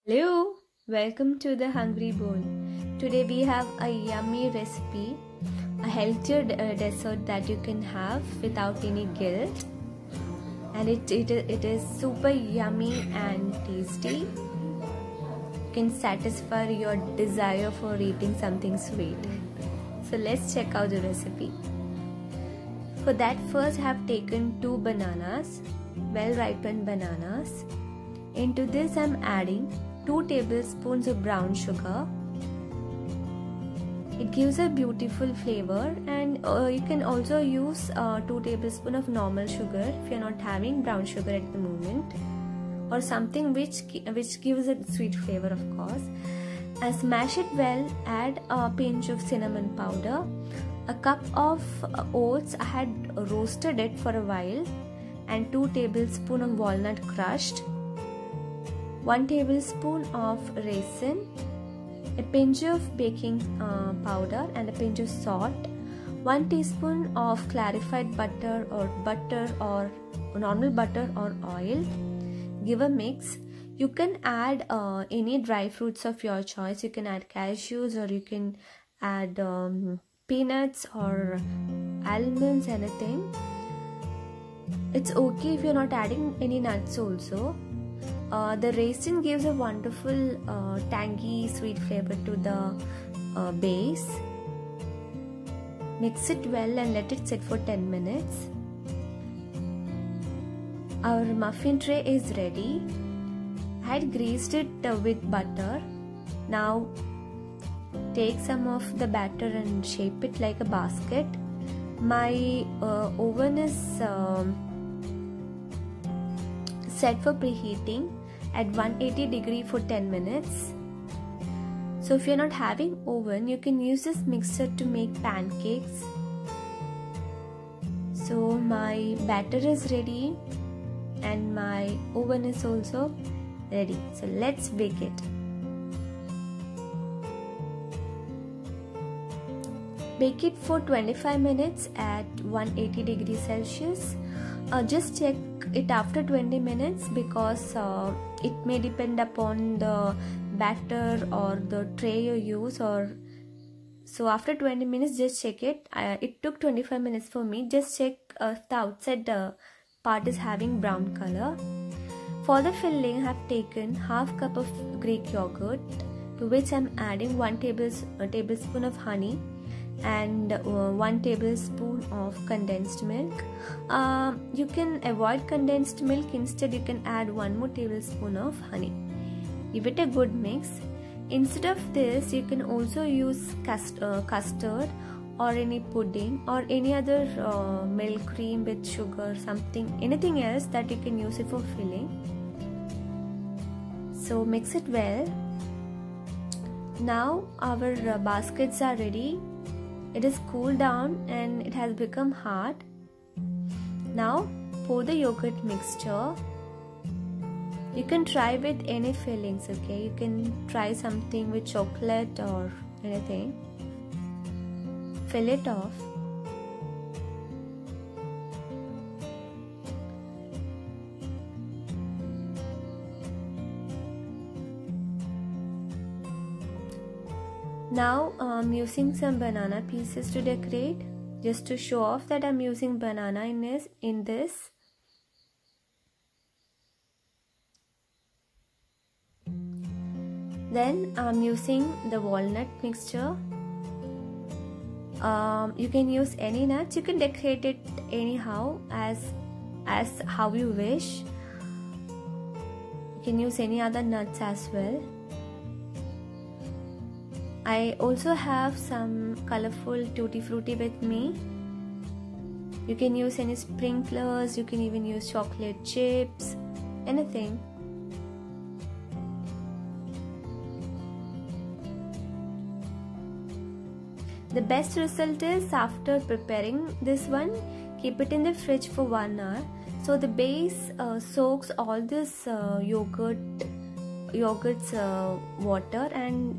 Hello, welcome to the Hungry Bowl. Today we have a yummy recipe, a healthier dessert that you can have without any guilt, and it is super yummy and tasty. You can satisfy your desire for eating something sweet. So let's check out the recipe. For that, first I have taken 2 bananas, well-ripened bananas. Into this I am adding 2 tablespoons of brown sugar. It gives a beautiful flavor, and you can also use 2 tablespoons of normal sugar if you're not having brown sugar at the moment, or something which gives a sweet flavor, of course. And smash it well. Add a pinch of cinnamon powder, a cup of oats. I had roasted it for a while, and 2 tablespoons of walnut crushed, 1 tablespoon of raisin, a pinch of baking powder and a pinch of salt, 1 teaspoon of clarified butter or normal butter or oil. Give a mix. You can add any dry fruits of your choice. You can add cashews, or you can add peanuts or almonds, anything. It's okay if you're not adding any nuts also. The raisin gives a wonderful tangy sweet flavor to the base. Mix it well and let it sit for 10 minutes. Our muffin tray is ready. I had greased it with butter. Now take some of the batter and shape it like a basket. My oven is set for preheating at 180 degree for 10 minutes. So if you're not having oven, you can use this mixer to make pancakes. So my batter is ready and my oven is also ready. So let's bake it. Bake it for 25 minutes at 180 degrees Celsius. Just check it after 20 minutes because it may depend upon the batter or the tray you use. So after 20 minutes, just check it. It took 25 minutes for me. Just check if the outside part is having brown color. For the filling, I have taken half cup of Greek yogurt, to which I am adding 1 tablespoon of honey and 1 tablespoon of condensed milk. You can avoid condensed milk. Instead, you can add 1 more tablespoon of honey. Give it a good mix. Instead of this, you can also use custard or any pudding or any other milk cream with sugar, anything else that you can use it for filling. So mix it well. Now our baskets are ready. It is cooled down and it has become hard. Now pour the yogurt mixture. You can try with any fillings, okay? You can try something with chocolate or anything. Fill it off. Now I'm using some banana pieces to decorate, just to show off that I'm using banana in this. Then I'm using the walnut mixture. You can use any nuts. You can decorate it anyhow as how you wish. You can use any other nuts as well. I also have some colorful tutti frutti with me. You can use any sprinklers, you can even use chocolate chips, anything. The best result is after preparing this one, keep it in the fridge for 1 hour. So the base soaks all this yogurt's water, and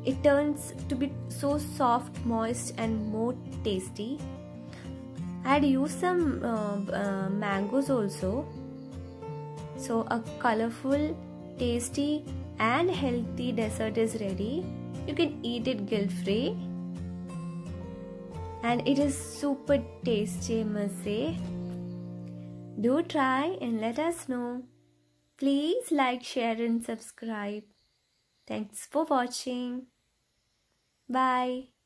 it turns to be so soft, moist and more tasty. I had used some mangoes also. So a colorful tasty and healthy dessert is ready. You can eat it guilt-free. And it is super tasty, I must say. Do try and let us know. Please like, share and subscribe. Thanks for watching. Bye.